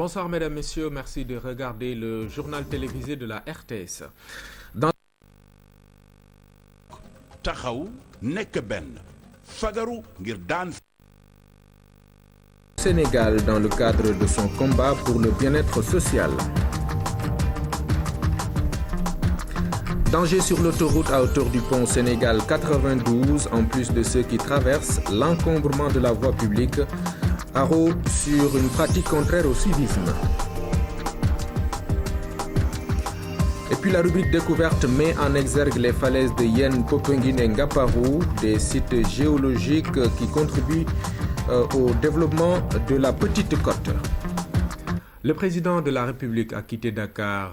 Bonsoir mesdames, messieurs, merci de regarder le journal télévisé de la RTS. Sénégal dans le cadre de son combat pour le bien-être social. Danger sur l'autoroute à hauteur du pont Sénégal 92, en plus de ceux qui traversent, l'encombrement de la voie publique, haro sur une pratique contraire au civisme. Et puis la rubrique découverte met en exergue les falaises de Yen, Popenguine et Ngaparou, des sites géologiques qui contribuent au développement de la Petite Côte. Le président de la République a quitté Dakar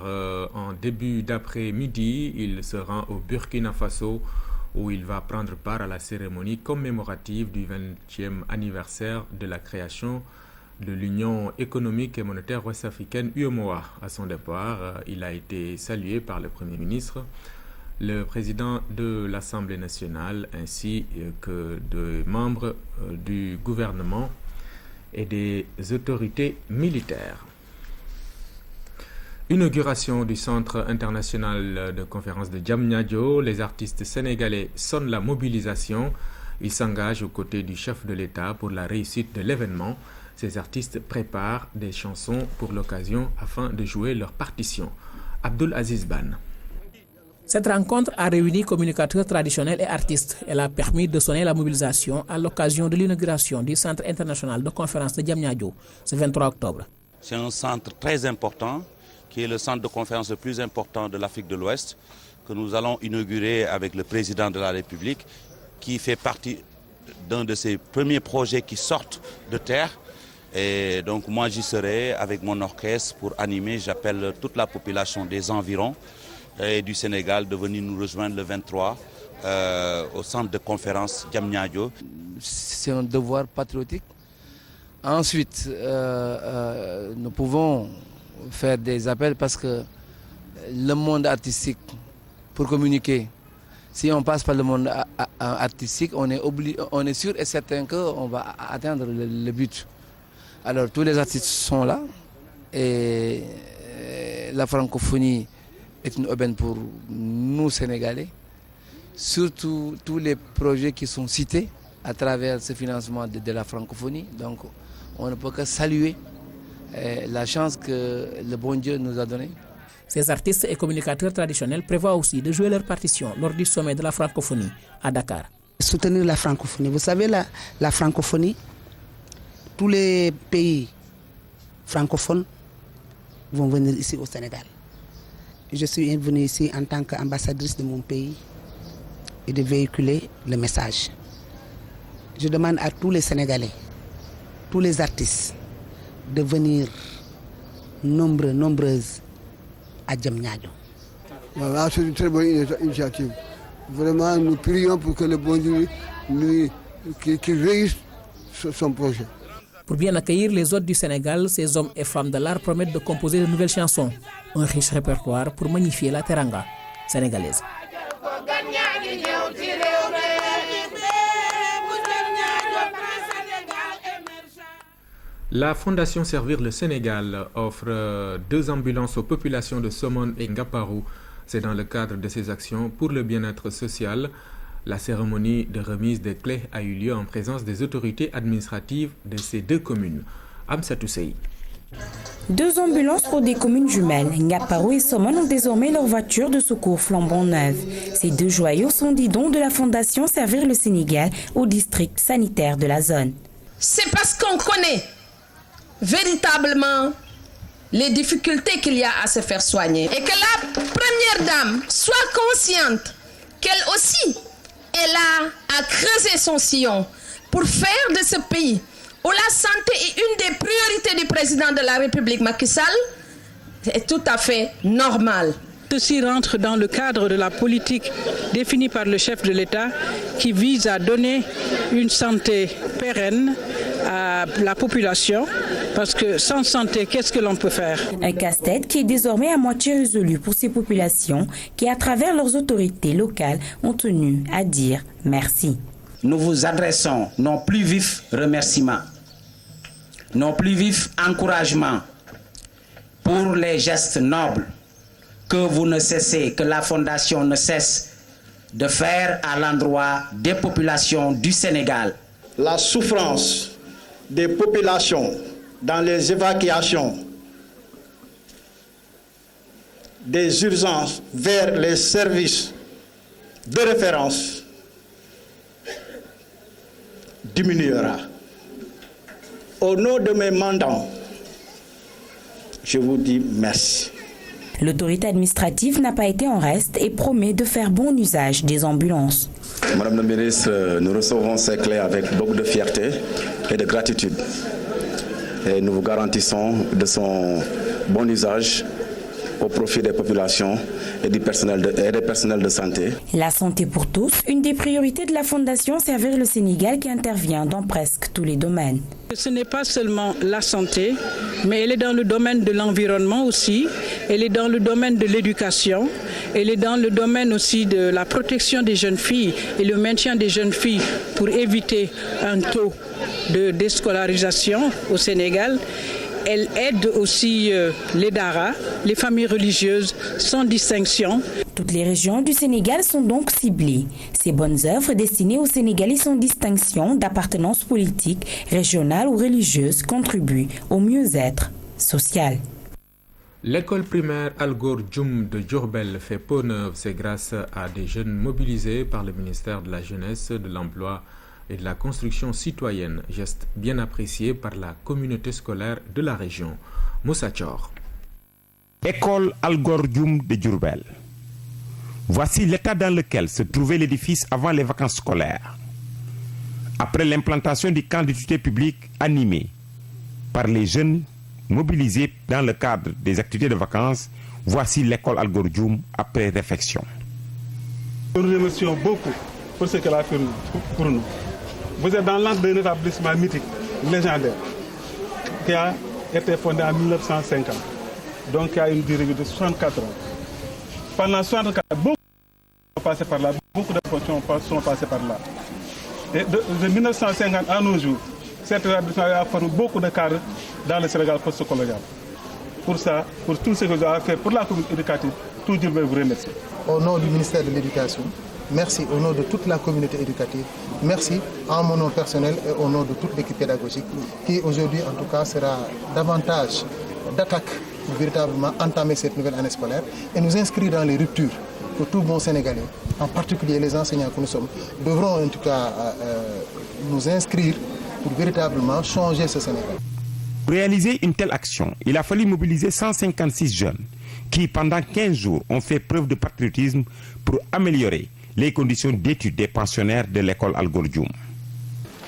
en début d'après-midi. Il se rend au Burkina Faso où il va prendre part à la cérémonie commémorative du 20e anniversaire de la création de l'Union économique et monétaire ouest-africaine UEMOA. À son départ, il a été salué par le Premier ministre, le président de l'Assemblée nationale ainsi que de membres du gouvernement et des autorités militaires. Inauguration du Centre international de conférence de Diamniadio. Les artistes sénégalais sonnent la mobilisation. Ils s'engagent aux côtés du chef de l'État pour la réussite de l'événement. Ces artistes préparent des chansons pour l'occasion afin de jouer leur partition. Abdul Aziz Ban. Cette rencontre a réuni communicateurs traditionnels et artistes. Elle a permis de sonner la mobilisation à l'occasion de l'inauguration du Centre international de conférence de Diamniadio, ce 23 octobre. C'est un centre très important, qui est le centre de conférence le plus important de l'Afrique de l'Ouest, que nous allons inaugurer avec le président de la République, qui fait partie d'un de ses premiers projets qui sortent de terre. Et donc moi j'y serai avec mon orchestre pour animer. J'appelle toute la population des environs et du Sénégal de venir nous rejoindre le 23 au centre de conférence Diamniadio. C'est un devoir patriotique. Ensuite, nous pouvons faire des appels parce que le monde artistique, pour communiquer, si on passe par le monde artistique, on est sûr et certain qu'on va atteindre le but. Alors tous les artistes sont là et la francophonie est une aubaine pour nous Sénégalais. Surtout tous les projets qui sont cités à travers ce financement de la francophonie. Donc on ne peut que saluer la chance que le bon Dieu nous a donnée. Ces artistes et communicateurs traditionnels prévoient aussi de jouer leur partition lors du sommet de la francophonie à Dakar. Soutenir la francophonie. Vous savez, la francophonie, tous les pays francophones vont venir ici au Sénégal. Je suis venue ici en tant qu'ambassadrice de mon pays et de véhiculer le message. Je demande à tous les Sénégalais, tous les artistes, de venir nombreuses à Diamniadio. Voilà, c'est une très bonne initiative. Vraiment, nous prions pour que le bon Dieu qu'il réussisse son projet. Pour bien accueillir les hôtes du Sénégal, ces hommes et femmes de l'art promettent de composer de nouvelles chansons, un riche répertoire pour magnifier la teranga sénégalaise. La Fondation Servir le Sénégal offre 2 ambulances aux populations de Somone et Ngaparou. C'est dans le cadre de ses actions pour le bien-être social. La cérémonie de remise des clés a eu lieu en présence des autorités administratives de ces 2 communes. Amsatou Sey. 2 ambulances pour des communes jumelles, Ngaparou et Somone, ont désormais leur voiture de secours flambant neuve. Ces 2 joyaux sont des dons de la Fondation Servir le Sénégal au district sanitaire de la zone. C'est parce qu'on connaît véritablement les difficultés qu'il y a à se faire soigner et que la première dame soit consciente qu'elle aussi est là à creuser son sillon pour faire de ce pays où la santé est une des priorités du président de la République Macky Sall, est tout à fait normal. Ceci rentre dans le cadre de la politique définie par le chef de l'État qui vise à donner une santé pérenne à la population, parce que sans santé, qu'est-ce que l'on peut faire? Un casse-tête qui est désormais à moitié résolu pour ces populations qui, à travers leurs autorités locales, ont tenu à dire merci. Nous vous adressons nos plus vifs remerciements, nos plus vifs encouragements pour les gestes nobles que la Fondation ne cesse de faire à l'endroit des populations du Sénégal. La souffrance des populations dans les évacuations des urgences vers les services de référence diminuera. Au nom de mes mandants, je vous dis merci. L'autorité administrative n'a pas été en reste et promet de faire bon usage des ambulances. Madame la ministre, nous recevons ces clés avec beaucoup de fierté et de gratitude. Et nous vous garantissons de son bon usage au profit des populations et des personnels de santé. La santé pour tous, une des priorités de la Fondation Servir le Sénégal qui intervient dans presque tous les domaines. Ce n'est pas seulement la santé, mais elle est dans le domaine de l'environnement aussi, elle est dans le domaine de l'éducation, elle est dans le domaine aussi de la protection des jeunes filles et le maintien des jeunes filles pour éviter un taux de déscolarisation au Sénégal. Elle aide aussi les daras, les familles religieuses, sans distinction. Toutes les régions du Sénégal sont donc ciblées. Ces bonnes œuvres destinées aux Sénégalais sans distinction d'appartenance politique, régionale ou religieuse contribuent au mieux-être social. L'école primaire Algor Dioum de Diourbel fait peau neuve. C'est grâce à des jeunes mobilisés par le ministère de la Jeunesse, de l'Emploi et de la construction citoyenne, geste bien apprécié par la communauté scolaire de la région. Moussa Thior. École Algor Dioum de Diourbel. Voici l'état dans lequel se trouvait l'édifice avant les vacances scolaires. Après l'implantation du camp d'étudiants publics animé par les jeunes mobilisés dans le cadre des activités de vacances, voici l'école Algor Dioum après réflexion. Nous remercions beaucoup pour ce qu'elle a fait pour nous. Vous êtes dans l'antre d'un établissement mythique, légendaire, qui a été fondé en 1950, donc qui a une durée de 64 ans. Pendant 64 ans, beaucoup sont passés par là, beaucoup de fonctions sont passées par là. Et de 1950 à nos jours, cet établissement a formé beaucoup de cadres dans le Sénégal post-colonial. Pour ça, pour tout ce que vous avez fait pour la communauté éducative, tout Dieu vous remercie. Au nom du ministère de l'Éducation, merci au nom de toute la communauté éducative. Merci en mon nom personnel et au nom de toute l'équipe pédagogique qui aujourd'hui en tout cas sera davantage d'attaque pour véritablement entamer cette nouvelle année scolaire et nous inscrire dans les ruptures que tout bon Sénégalais, en particulier les enseignants que nous sommes, devront en tout cas nous inscrire pour véritablement changer ce Sénégal. Pour réaliser une telle action, il a fallu mobiliser 156 jeunes qui, pendant 15 jours, ont fait preuve de patriotisme pour améliorer les conditions d'études des pensionnaires de l'école Algor Dioum.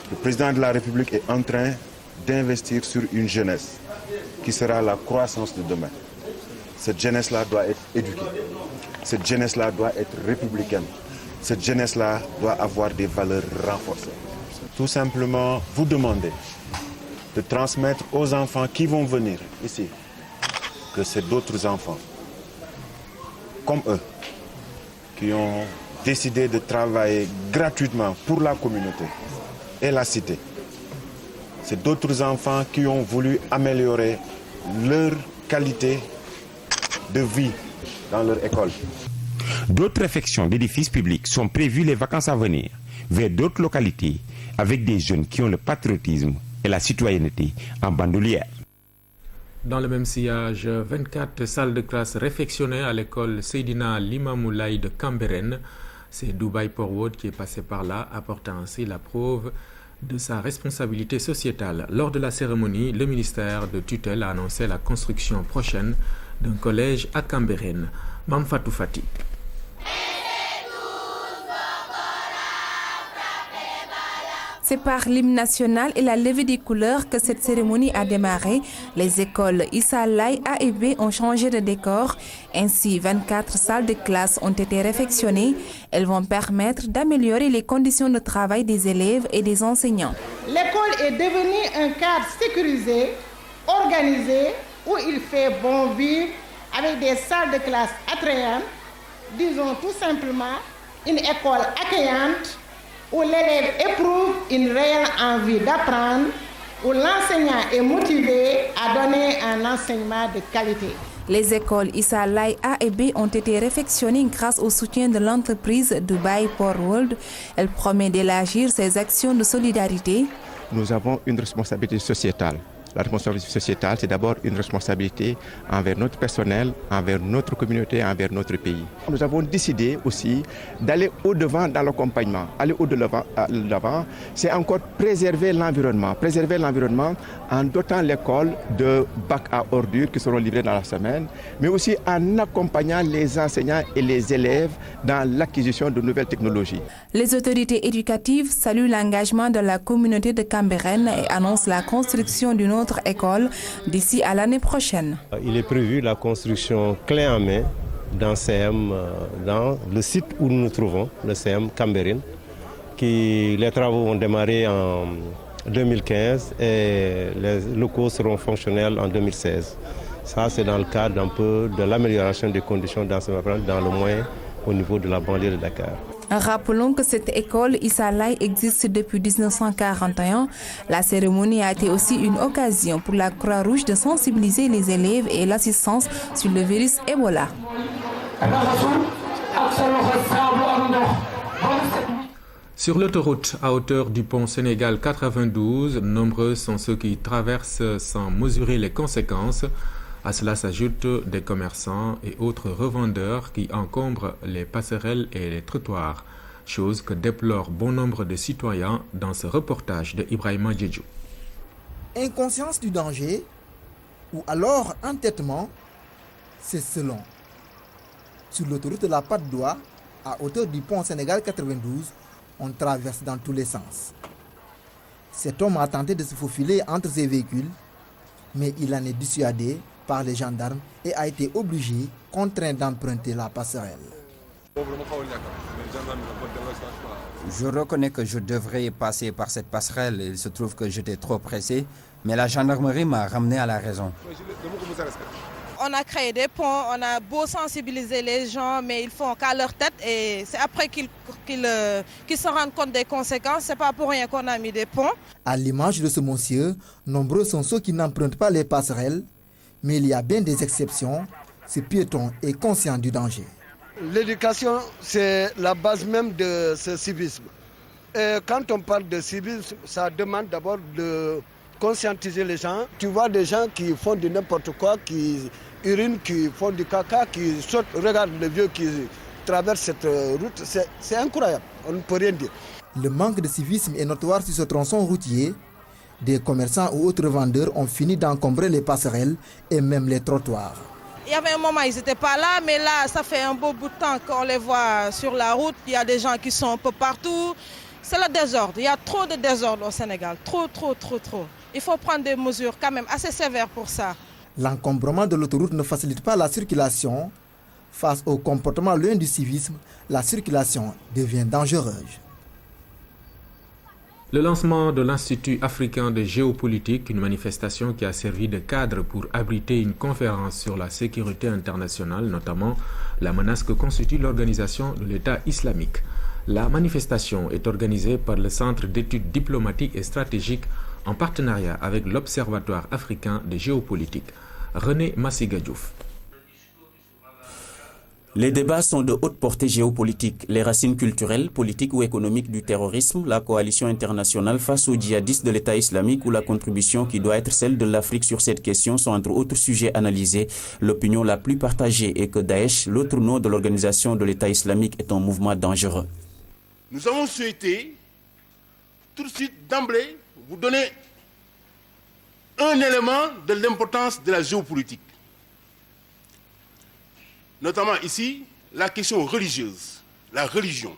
Le président de la République est en train d'investir sur une jeunesse qui sera la croissance de demain. Cette jeunesse-là doit être éduquée. Cette jeunesse-là doit être républicaine. Cette jeunesse-là doit avoir des valeurs renforcées. Tout simplement, vous demandez de transmettre aux enfants qui vont venir ici que c'est d'autres enfants comme eux qui ont décidé de travailler gratuitement pour la communauté et la cité. C'est d'autres enfants qui ont voulu améliorer leur qualité de vie dans leur école. D'autres réfections d'édifices publics sont prévues les vacances à venir vers d'autres localités avec des jeunes qui ont le patriotisme et la citoyenneté en bandoulière. Dans le même sillage, 24 salles de classe réfectionnées à l'école Seydina Limamoulaye de Cambérène. C'est Dubaï Portwood qui est passé par là, apportant ainsi la preuve de sa responsabilité sociétale. Lors de la cérémonie, le ministère de tutelle a annoncé la construction prochaine d'un collège à Cambérène. Mamfatou Fati. C'est par l'hymne national et la levée des couleurs que cette cérémonie a démarré. Les écoles Issa Laye A et B ont changé de décor. Ainsi, 24 salles de classe ont été réfectionnées. Elles vont permettre d'améliorer les conditions de travail des élèves et des enseignants. L'école est devenue un cadre sécurisé, organisé, où il fait bon vivre avec des salles de classe attrayantes. Disons tout simplement une école accueillante où l'élève éprouve une réelle envie d'apprendre, où l'enseignant est motivé à donner un enseignement de qualité. Les écoles Issa Laye A et B ont été réfectionnées grâce au soutien de l'entreprise Dubai Port World. Elle promet d'élargir ses actions de solidarité. Nous avons une responsabilité sociétale. La responsabilité sociétale, c'est d'abord une responsabilité envers notre personnel, envers notre communauté, envers notre pays. Nous avons décidé aussi d'aller au-devant dans l'accompagnement. Aller au-devant, c'est encore préserver l'environnement. Préserver l'environnement en dotant l'école de bacs à ordures qui seront livrés dans la semaine, mais aussi en accompagnant les enseignants et les élèves dans l'acquisition de nouvelles technologies. Les autorités éducatives saluent l'engagement de la communauté de Cambérène et annoncent la construction d'une autre école d'ici à l'année prochaine. Il est prévu la construction clé en main dans CM, dans le site où nous nous trouvons, le CM Cambérène. Les travaux ont démarré en 2015 et les locaux seront fonctionnels en 2016. Ça, c'est dans le cadre un peu de l'amélioration des conditions d'enseignement dans le moins au niveau de la banlieue de Dakar. Rappelons que cette école Issa Laye existe depuis 1941. La cérémonie a été aussi une occasion pour la Croix-Rouge de sensibiliser les élèves et l'assistance sur le virus Ebola. Sur l'autoroute à hauteur du pont Sénégal 92, nombreux sont ceux qui traversent sans mesurer les conséquences. À cela s'ajoutent des commerçants et autres revendeurs qui encombrent les passerelles et les trottoirs, chose que déplore bon nombre de citoyens dans ce reportage de Ibrahima Djedjou. Inconscience du danger ou alors entêtement, c'est selon. Sur l'autoroute de la Patte d'Oie, à hauteur du pont Sénégal 92, on traverse dans tous les sens. Cet homme a tenté de se faufiler entre ces véhicules, mais il en est dissuadé par les gendarmes et a été obligé, contraint d'emprunter la passerelle. Je reconnais que je devrais passer par cette passerelle. Il se trouve que j'étais trop pressé, mais la gendarmerie m'a ramené à la raison. On a créé des ponts, on a beau sensibiliser les gens, mais ils font qu'à leur tête et c'est après qu'ils se rendent compte des conséquences. C'est pas pour rien qu'on a mis des ponts. À l'image de ce monsieur, nombreux sont ceux qui n'empruntent pas les passerelles, mais il y a bien des exceptions. Ce piéton est conscient du danger. L'éducation, c'est la base même de ce civisme. Et quand on parle de civisme, ça demande d'abord de conscientiser les gens. Tu vois des gens qui font du n'importe quoi, qui urinent, qui font du caca, qui sautent. Regarde les vieux qui traversent cette route. C'est incroyable, on ne peut rien dire. Le manque de civisme est notoire sur ce tronçon routier. Des commerçants ou autres vendeurs ont fini d'encombrer les passerelles et même les trottoirs. Il y avait un moment, ils n'étaient pas là, mais là, ça fait un beau bout de temps qu'on les voit sur la route. Il y a des gens qui sont un peu partout. C'est le désordre. Il y a trop de désordre au Sénégal. Trop. Il faut prendre des mesures quand même assez sévères pour ça. L'encombrement de l'autoroute ne facilite pas la circulation. Face au comportement loin du civisme, la circulation devient dangereuse. Le lancement de l'Institut africain de géopolitique, une manifestation qui a servi de cadre pour abriter une conférence sur la sécurité internationale, notamment la menace que constitue l'organisation de l'État islamique. La manifestation est organisée par le Centre d'études diplomatiques et stratégiques en partenariat avec l'Observatoire africain de géopolitique. René Massiga Diouf. Les débats sont de haute portée géopolitique. Les racines culturelles, politiques ou économiques du terrorisme, la coalition internationale face aux djihadistes de l'État islamique ou la contribution qui doit être celle de l'Afrique sur cette question sont entre autres sujets analysés. L'opinion la plus partagée est que Daesh, l'autre nom de l'organisation de l'État islamique, est un mouvement dangereux. Nous avons souhaité tout de suite d'emblée vous donner un élément de l'importance de la géopolitique. Notamment ici, la question religieuse, la religion.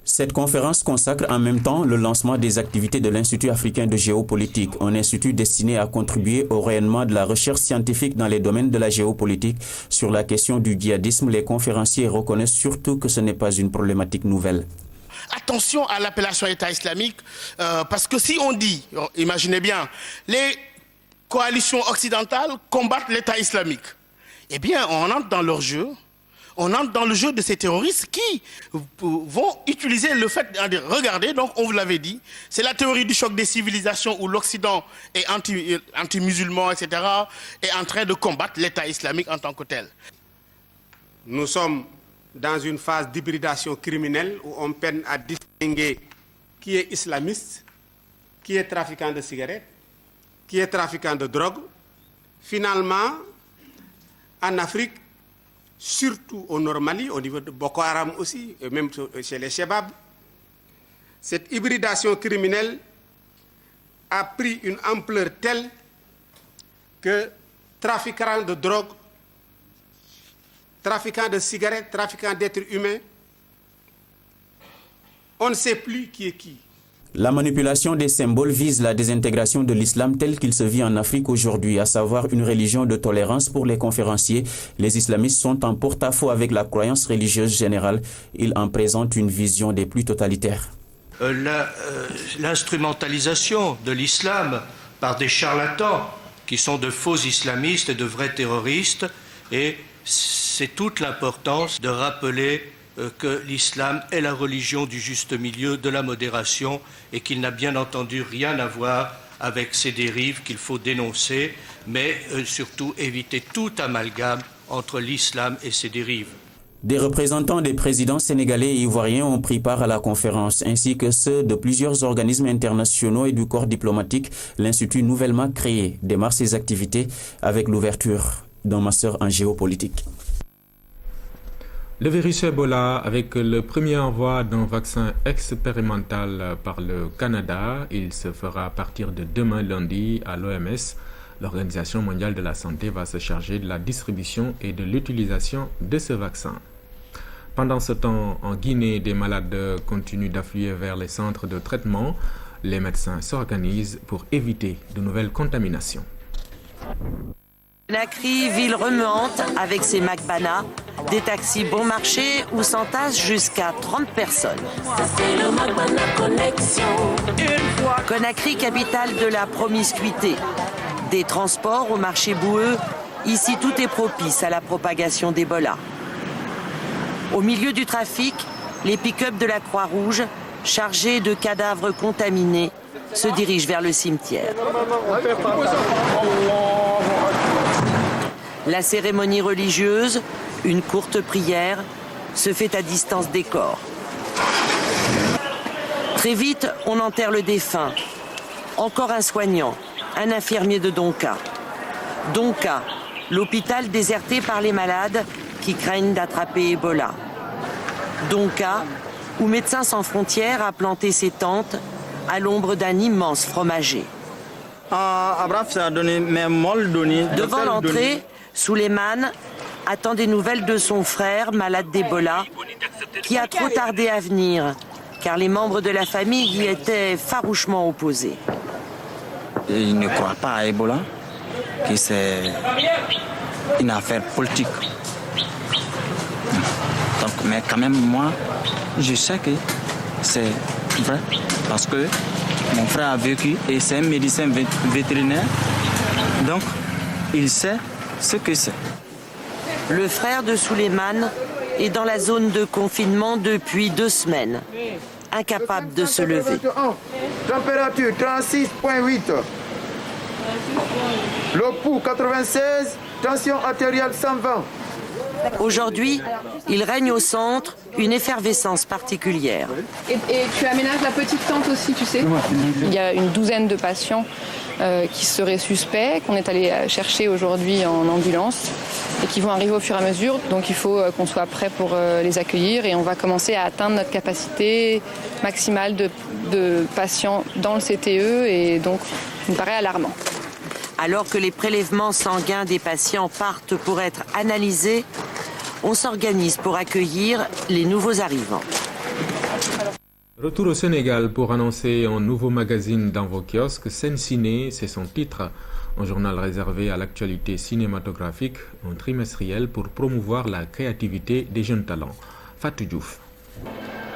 Cette conférence consacre en même temps le lancement des activités de l'Institut africain de géopolitique, un institut destiné à contribuer au rayonnement de la recherche scientifique dans les domaines de la géopolitique. Sur la question du djihadisme, les conférenciers reconnaissent surtout que ce n'est pas une problématique nouvelle. Attention à l'appellation État islamique, parce que si on dit, imaginez bien, les coalitions occidentales combattent l'État islamique, eh bien on entre dans leur jeu, on entre dans le jeu de ces terroristes qui vont utiliser le fait de regarder, donc on vous l'avait dit, c'est la théorie du choc des civilisations où l'Occident est anti-musulman, etc., est en train de combattre l'État islamique en tant que tel. Nous sommes dans une phase d'hybridation criminelle où on peine à distinguer qui est islamiste, qui est trafiquant de cigarettes, qui est trafiquant de drogue. Finalement, en Afrique, surtout au Nord Mali, au niveau de Boko Haram aussi, et même chez les Chebab, cette hybridation criminelle a pris une ampleur telle que trafiquants de drogue, trafiquants de cigarettes, trafiquants d'êtres humains, on ne sait plus qui est qui. La manipulation des symboles vise la désintégration de l'islam tel qu'il se vit en Afrique aujourd'hui, à savoir une religion de tolérance pour les conférenciers. Les islamistes sont en porte-à-faux avec la croyance religieuse générale. Ils en présentent une vision des plus totalitaires. L'instrumentalisation de l'islam par des charlatans qui sont de faux islamistes et de vrais terroristes, et c'est toute l'importance de rappeler que l'islam est la religion du juste milieu, de la modération, et qu'il n'a bien entendu rien à voir avec ces dérives qu'il faut dénoncer, mais surtout éviter tout amalgame entre l'islam et ses dérives. Des représentants des présidents sénégalais et ivoiriens ont pris part à la conférence, ainsi que ceux de plusieurs organismes internationaux et du corps diplomatique. L'Institut nouvellement créé démarre ses activités avec l'ouverture d'un master en géopolitique. Le virus Ebola, avec le premier envoi d'un vaccin expérimental par le Canada, il se fera à partir de demain lundi à l'OMS. L'Organisation mondiale de la santé va se charger de la distribution et de l'utilisation de ce vaccin. Pendant ce temps, en Guinée, des malades continuent d'affluer vers les centres de traitement. Les médecins s'organisent pour éviter de nouvelles contaminations. Conakry, ville remuante avec ses McBana, des taxis bon marché où s'entassent jusqu'à 30 personnes. Conakry, capitale de la promiscuité. Des transports au marché boueux, ici tout est propice à la propagation d'Ebola. Au milieu du trafic, les pick-up de la Croix-Rouge, chargés de cadavres contaminés, se dirigent vers le cimetière. La cérémonie religieuse, une courte prière, se fait à distance des corps. Très vite, on enterre le défunt. Encore un soignant, un infirmier de Donka. Donka, l'hôpital déserté par les malades qui craignent d'attraper Ebola. Donka, où Médecins sans frontières a planté ses tentes à l'ombre d'un immense fromager. Devant l'entrée, Souleymane attend des nouvelles de son frère, malade d'Ebola, qui a trop tardé à venir, car les membres de la famille y étaient farouchement opposés. Il ne croit pas à Ebola, que c'est une affaire politique. Donc, mais quand même, moi, je sais que c'est vrai, parce que mon frère a vécu et c'est un médecin vétérinaire, donc il sait ce que c'est. Le frère de Souleymane est dans la zone de confinement depuis 2 semaines, incapable de se lever. Température 36,8. Le pouls 96, tension artérielle 120. Aujourd'hui, il règne au centre une effervescence particulière. Et tu aménages la petite tente aussi, tu sais. Il y a une douzaine de patients qui seraient suspects, qu'on est allé chercher aujourd'hui en ambulance et qui vont arriver au fur et à mesure. Donc il faut qu'on soit prêt pour les accueillir et on va commencer à atteindre notre capacité maximale de patients dans le CTE et donc ça me paraît alarmant. Alors que les prélèvements sanguins des patients partent pour être analysés, on s'organise pour accueillir les nouveaux arrivants. Retour au Sénégal pour annoncer un nouveau magazine dans vos kiosques. Scène Ciné, c'est son titre. Un journal réservé à l'actualité cinématographique, un trimestriel pour promouvoir la créativité des jeunes talents. Fatou Diouf.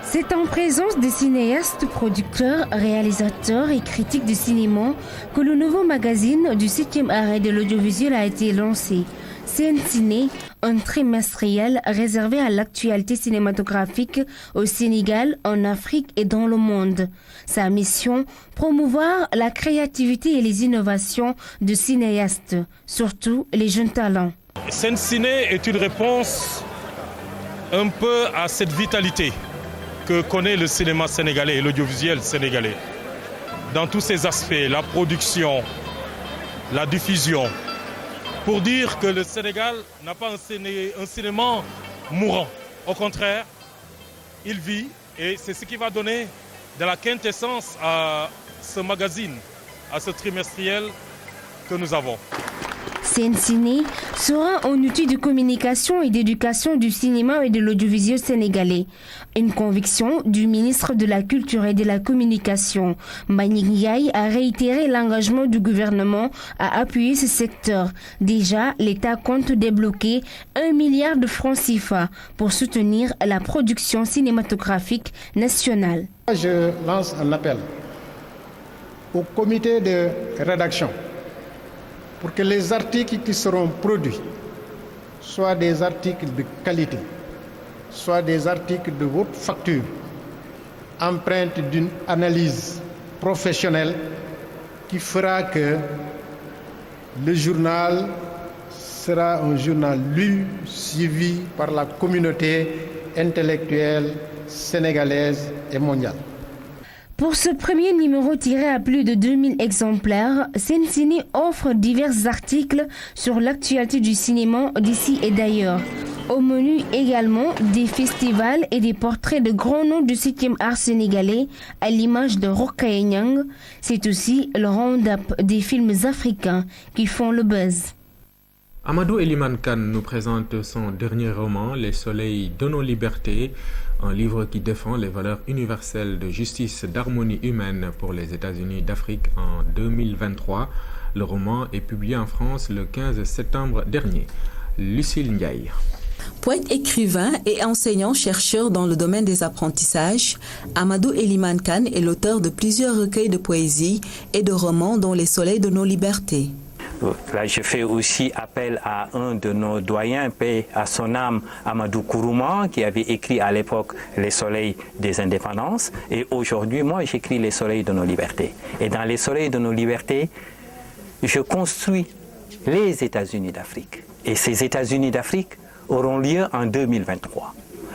C'est en présence des cinéastes, producteurs, réalisateurs et critiques de cinéma que le nouveau magazine du 7e arrêt de l'audiovisuel a été lancé. Scène Ciné, un trimestriel réservé à l'actualité cinématographique au Sénégal, en Afrique et dans le monde. Sa mission, promouvoir la créativité et les innovations de cinéastes, surtout les jeunes talents. Scène Ciné est une réponse un peu à cette vitalité que connaît le cinéma sénégalais et l'audiovisuel sénégalais. Dans tous ses aspects, la production, la diffusion, pour dire que le Sénégal n'a pas un cinéma mourant. Au contraire, il vit et c'est ce qui va donner de la quintessence à ce magazine, à ce trimestriel que nous avons. Scène Ciné sera un outil de communication et d'éducation du cinéma et de l'audiovisuel sénégalais. Une conviction du ministre de la Culture et de la Communication. Mbagnick Ndiaye a réitéré l'engagement du gouvernement à appuyer ce secteur. Déjà, l'État compte débloquer 1 milliard de francs CFA pour soutenir la production cinématographique nationale. Je lance un appel au comité de rédaction pour que les articles qui seront produits soient des articles de qualité, soient des articles de haute facture, empreintes d'une analyse professionnelle qui fera que le journal sera un journal lu, suivi par la communauté intellectuelle sénégalaise et mondiale. Pour ce premier numéro tiré à plus de 2000 exemplaires, Scène Ciné offre divers articles sur l'actualité du cinéma d'ici et d'ailleurs. Au menu également des festivals et des portraits de grands noms du 7e art sénégalais, à l'image de Rokhaya Niang. C'est aussi le round-up des films africains qui font le buzz. Amadou Elimane Kane nous présente son dernier roman, Les Soleils de nos libertés, un livre qui défend les valeurs universelles de justice, d'harmonie humaine pour les États-Unis d'Afrique en 2023. Le roman est publié en France le 15 septembre dernier. Lucille Ndiaye. Poète, écrivain et enseignant-chercheur dans le domaine des apprentissages, Amadou Elimane Kane est l'auteur de plusieurs recueils de poésie et de romans dont Les Soleils de nos libertés. Là, je fais aussi appel à un de nos doyens, paix à son âme, Amadou Kourouma, qui avait écrit à l'époque Les Soleils des indépendances. Et aujourd'hui, moi, j'écris Les Soleils de nos libertés. Et dans Les Soleils de nos libertés, je construis les États-Unis d'Afrique. Et ces États-Unis d'Afrique auront lieu en 2023,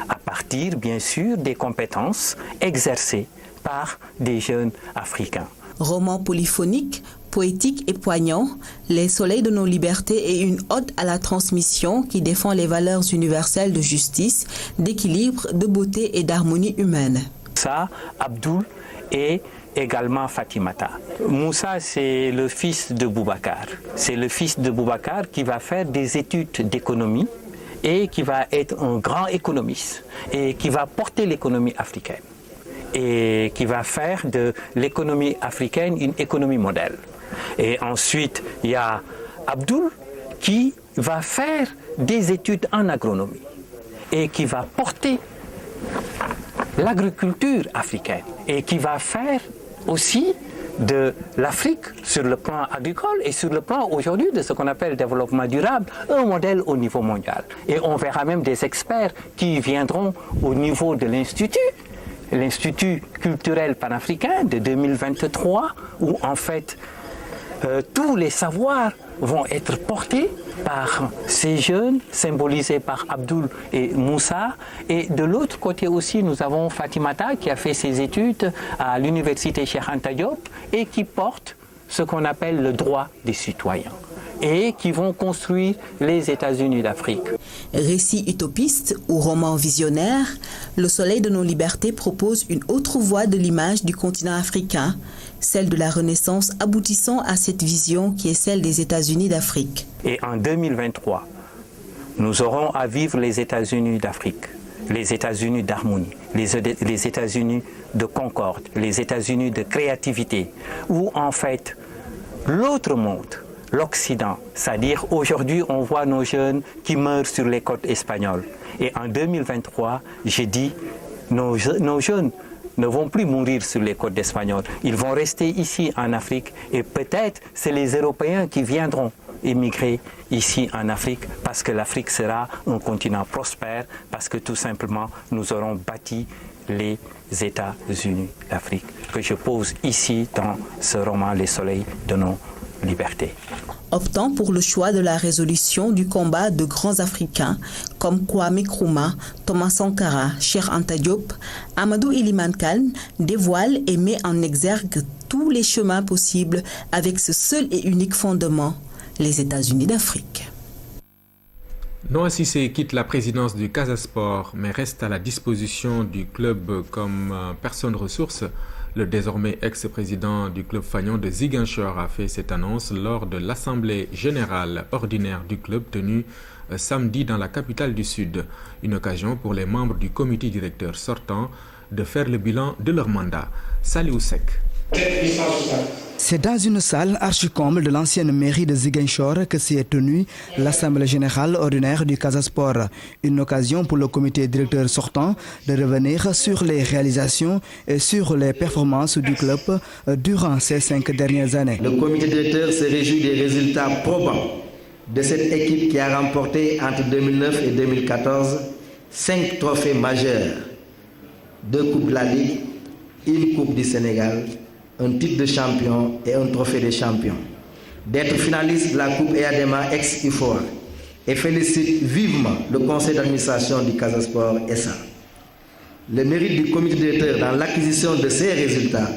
à partir, bien sûr, des compétences exercées par des jeunes Africains. Roman polyphonique, poétique et poignant, Les Soleils de nos libertés est une ode à la transmission qui défend les valeurs universelles de justice, d'équilibre, de beauté et d'harmonie humaine. Ça, Abdoul et également Fatimata. Moussa, c'est le fils de Boubacar. C'est le fils de Boubacar qui va faire des études d'économie et qui va être un grand économiste et qui va porter l'économie africaine et qui va faire de l'économie africaine une économie modèle. Et ensuite, il y a Abdoul qui va faire des études en agronomie et qui va porter l'agriculture africaine et qui va faire aussi de l'Afrique sur le plan agricole et sur le plan aujourd'hui de ce qu'on appelle le développement durable, un modèle au niveau mondial. Et on verra même des experts qui viendront au niveau de l'Institut culturel panafricain de 2023, où en fait tous les savoirs vont être portés par ces jeunes, symbolisés par Abdoul et Moussa. Et de l'autre côté aussi, nous avons Fatimata qui a fait ses études à l'université Cheikh Anta Diop et qui porte ce qu'on appelle le droit des citoyens et qui vont construire les États-Unis d'Afrique. Récit utopiste ou roman visionnaire, Le Soleil de nos libertés propose une autre voie de l'image du continent africain, celle de la Renaissance aboutissant à cette vision qui est celle des États-Unis d'Afrique. Et en 2023, nous aurons à vivre les États-Unis d'Afrique, les États-Unis d'harmonie, les États-Unis de concorde, les États-Unis de créativité, où en fait l'autre monde, l'Occident, c'est-à-dire aujourd'hui on voit nos jeunes qui meurent sur les côtes espagnoles. Et en 2023, j'ai dit, nos jeunes ne vont plus mourir sur les côtes espagnoles. Ils vont rester ici en Afrique et peut-être c'est les Européens qui viendront émigrer ici en Afrique, parce que l'Afrique sera un continent prospère, parce que tout simplement nous aurons bâti les États-Unis d'Afrique, que je pose ici dans ce roman Les soleils de nos libertés. Optant pour le choix de la résolution du combat de grands Africains comme Kwame Nkrumah, Thomas Sankara, Cheikh Anta Diop, Amadou Iliman Kane dévoile et met en exergue tous les chemins possibles avec ce seul et unique fondement, les États-Unis d'Afrique. Noah Cissé quitte la présidence du Casa Sport, mais reste à la disposition du club comme personne ressource. Le désormais ex-président du club fagnon de Ziguinchor a fait cette annonce lors de l'assemblée générale ordinaire du club tenue samedi dans la capitale du Sud. Une occasion pour les membres du comité directeur sortant de faire le bilan de leur mandat. Saliou Sek. C'est dans une salle archi-comble de l'ancienne mairie de Ziguinchor que s'est tenue l'Assemblée générale ordinaire du Casa Sport. Une occasion pour le comité directeur sortant de revenir sur les réalisations et sur les performances du club durant ces 5 dernières années. Le comité directeur se réjouit des résultats probants de cette équipe qui a remporté entre 2009 et 2014 5 trophées majeurs, 2 coupes de la Ligue, 1 coupe du Sénégal, un titre de champion et un trophée de champion. D'être finaliste de la Coupe EADEMA ex-IFOA et félicite vivement le conseil d'administration du Casa Sport SA. Le mérite du comité directeur dans l'acquisition de ces résultats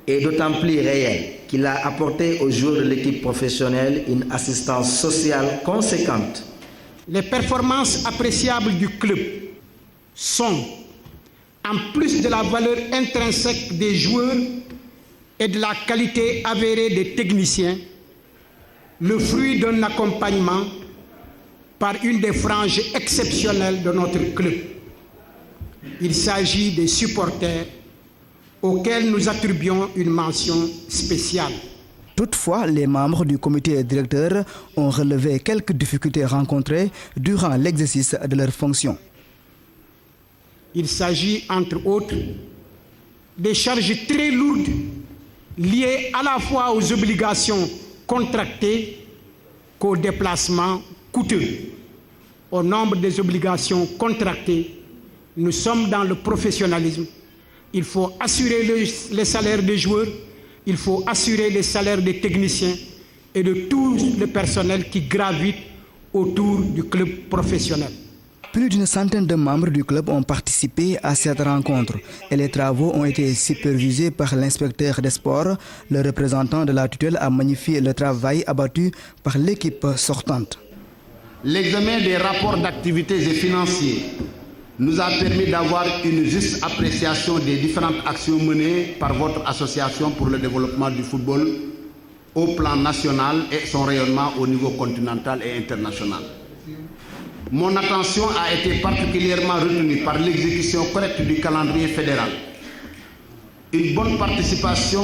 est d'autant plus réel qu'il a apporté aux joueurs de l'équipe professionnelle une assistance sociale conséquente. Les performances appréciables du club sont, en plus de la valeur intrinsèque des joueurs et de la qualité avérée des techniciens, le fruit d'un accompagnement par une des franges exceptionnelles de notre club. Il s'agit des supporters auxquels nous attribuons une mention spéciale. Toutefois, les membres du comité directeur ont relevé quelques difficultés rencontrées durant l'exercice de leurs fonctions. Il s'agit, entre autres, des charges très lourdes liées à la fois aux obligations contractées qu'aux déplacements coûteux. Au nombre des obligations contractées, nous sommes dans le professionnalisme. Il faut assurer les salaires des joueurs, il faut assurer les salaires des techniciens et de tout le personnel qui gravite autour du club professionnel. Plus d'une centaine de membres du club ont participé à cette rencontre et les travaux ont été supervisés par l'inspecteur des sports. Le représentant de la tutelle a magnifié le travail abattu par l'équipe sortante. L'examen des rapports d'activités et financiers nous a permis d'avoir une juste appréciation des différentes actions menées par votre association pour le développement du football au plan national et son rayonnement au niveau continental et international. Mon attention a été particulièrement retenue par l'exécution correcte du calendrier fédéral, une bonne participation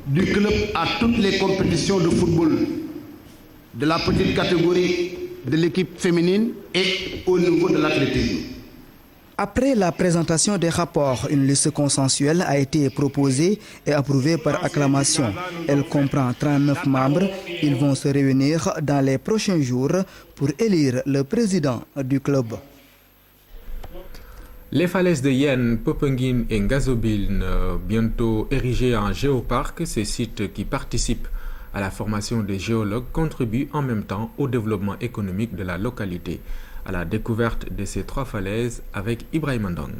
du club à toutes les compétitions de football, de la petite catégorie de l'équipe féminine et au niveau de l'athlétisme. Après la présentation des rapports, une liste consensuelle a été proposée et approuvée par acclamation. Elle comprend 39 membres. Ils vont se réunir dans les prochains jours pour élire le président du club. Les falaises de Yen, Popenguine et Ngazobine, bientôt érigées en géoparc, ces sites qui participent à la formation des géologues contribuent en même temps au développement économique de la localité. À la découverte de ces 3 falaises avec Ibrahim Ndong.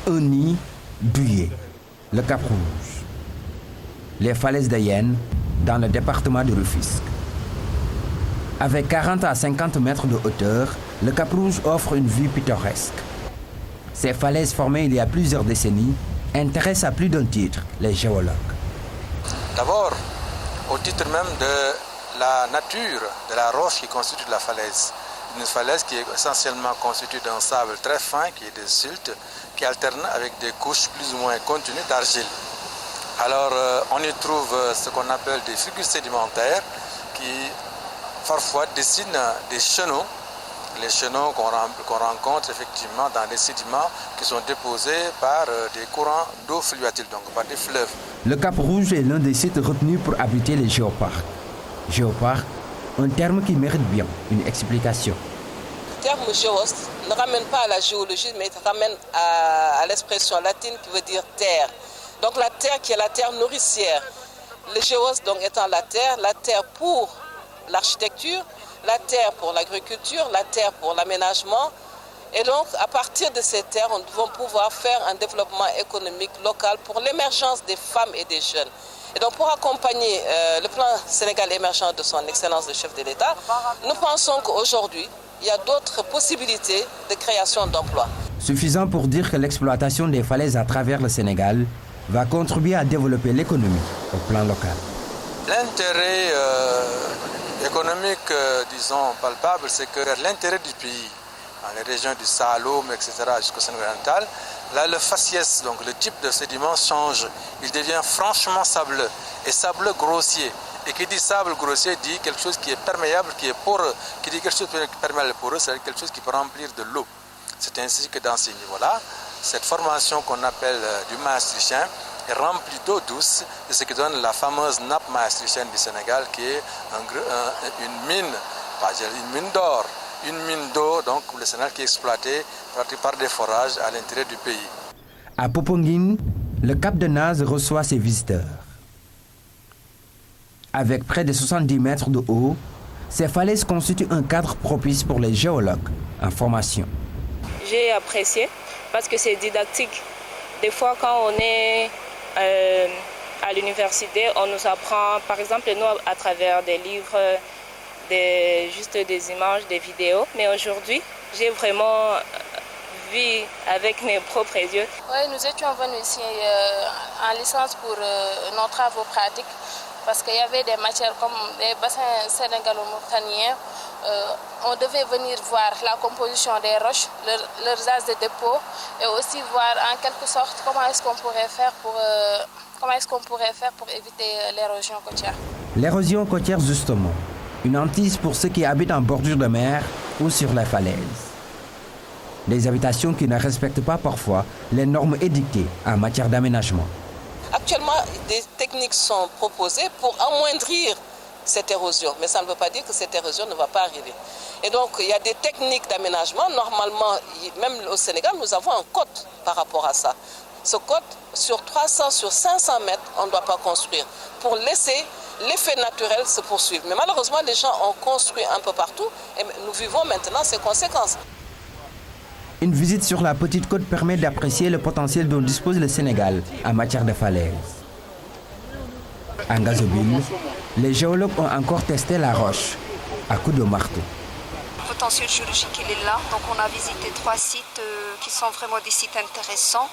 Un nid douillet, le Cap Rouge. Les falaises de Yen, dans le département de Rufisque. Avec 40 à 50 mètres de hauteur, le Cap Rouge offre une vue pittoresque. Ces falaises formées il y a plusieurs décennies intéressent à plus d'un titre les géologues. D'abord, au titre même de la nature de la roche qui constitue la falaise. Une falaise qui est essentiellement constituée d'un sable très fin, qui est des siltes, qui alterne avec des couches plus ou moins continues d'argile. Alors on y trouve ce qu'on appelle des figures sédimentaires qui parfois dessinent des chenaux. Les chenaux qu'on rencontre effectivement dans les sédiments qui sont déposés par des courants d'eau phréatique, donc par des fleuves. Le Cap Rouge est l'un des sites retenus pour abriter les géoparcs. Géoparc, un terme qui mérite bien une explication. Le terme géos ne ramène pas à la géologie, mais il ramène à l'expression latine qui veut dire terre. Donc la terre qui est la terre nourricière. Le géos donc étant la terre pour l'architecture, la terre pour l'agriculture, la terre pour l'aménagement. Et donc, à partir de ces terres, nous devons pouvoir faire un développement économique local pour l'émergence des femmes et des jeunes. Et donc, pour accompagner le plan Sénégal émergent de son Excellence le chef de l'État, nous pensons qu'aujourd'hui, il y a d'autres possibilités de création d'emplois. Suffisant pour dire que l'exploitation des falaises à travers le Sénégal va contribuer à développer l'économie au plan local. L'intérêt économique, disons, palpable, c'est que l'intérêt du pays, dans les régions du Saloum, etc., jusqu'au Sénégal oriental, là, le faciès, donc le type de sédiment change. Il devient franchement sableux et sableux grossier. Et qui dit sable grossier dit quelque chose qui est perméable, qui est poreux. Qui dit quelque chose qui est perméable et poreux, c'est quelque chose qui peut remplir de l'eau. C'est ainsi que dans ces niveaux-là, cette formation qu'on appelle du maastrichtien est remplie d'eau douce, et ce qui donne la fameuse nappe maastrichtienne du Sénégal, qui est une mine d'or. Une mine d'eau, donc le Sénégal qui est exploité par des forages à l'intérieur du pays. À Popenguine, le Cap de Naz reçoit ses visiteurs. Avec près de 70 mètres de haut, ces falaises constituent un cadre propice pour les géologues en formation. J'ai apprécié parce que c'est didactique. Des fois, quand on est à l'université, on nous apprend, par exemple, nous, à travers des livres, juste des images, des vidéos. Mais aujourd'hui, j'ai vraiment vu avec mes propres yeux. Oui, nous étions venus ici en licence pour nos travaux pratiques parce qu'il y avait des matières comme les bassins sénégalo-mauritaniens. On devait venir voir la composition des roches, leurs âges de dépôt et aussi voir en quelque sorte comment est-ce qu'on pourrait faire pour éviter l'érosion côtière. L'érosion côtière, justement. Une hantise pour ceux qui habitent en bordure de mer ou sur les falaises. Des habitations qui ne respectent pas parfois les normes édictées en matière d'aménagement. Actuellement, des techniques sont proposées pour amoindrir cette érosion, mais ça ne veut pas dire que cette érosion ne va pas arriver. Et donc, il y a des techniques d'aménagement. Normalement, même au Sénégal, nous avons un code par rapport à ça. Ce code, sur 300, sur 500 mètres, on ne doit pas construire pour laisser l'effet naturel se poursuivre. Mais malheureusement, les gens ont construit un peu partout et nous vivons maintenant ces conséquences. Une visite sur la petite côte permet d'apprécier le potentiel dont dispose le Sénégal en matière de falaises. En Gazobile, les géologues ont encore testé la roche à coups de marteau. Le potentiel géologique, il est là. Donc on a visité 3 sites qui sont vraiment des sites intéressants.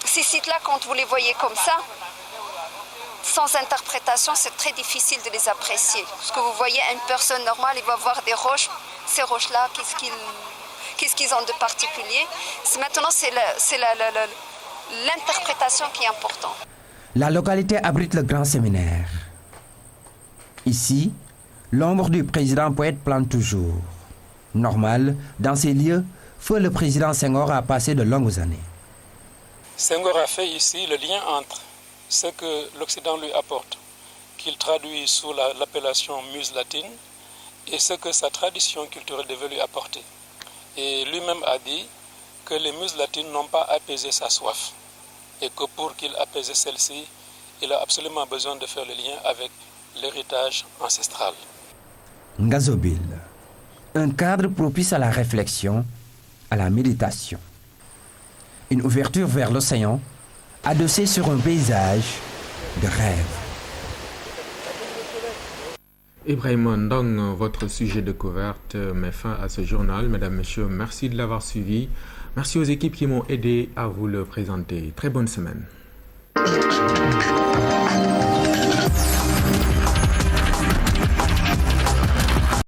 Ces sites-là, quand vous les voyez comme ça, sans interprétation, c'est très difficile de les apprécier. Parce que vous voyez, une personne normale, il va voir des roches. Ces roches-là, qu'est-ce qu'ils ont de particulier? Maintenant, c'est l'interprétation qui est importante. La localité abrite le grand séminaire. Ici, l'ombre du président poète plante toujours. Normal, dans ces lieux, feu le président Senghor a passé de longues années. Senghor a fait ici le lien entre ce que l'Occident lui apporte, qu'il traduit sous l'appellation muse latine, et ce que sa tradition culturelle devait lui apporter. Et lui-même a dit que les muses latines n'ont pas apaisé sa soif, et que pour qu'il apaise celle-ci, il a absolument besoin de faire le lien avec l'héritage ancestral. Ngazobile, un cadre propice à la réflexion, à la méditation. Une ouverture vers l'océan, adossée sur un paysage de rêve. Ibrahim Ndong, votre sujet de découverte met fin à ce journal. Mesdames, Messieurs, merci de l'avoir suivi. Merci aux équipes qui m'ont aidé à vous le présenter. Très bonne semaine.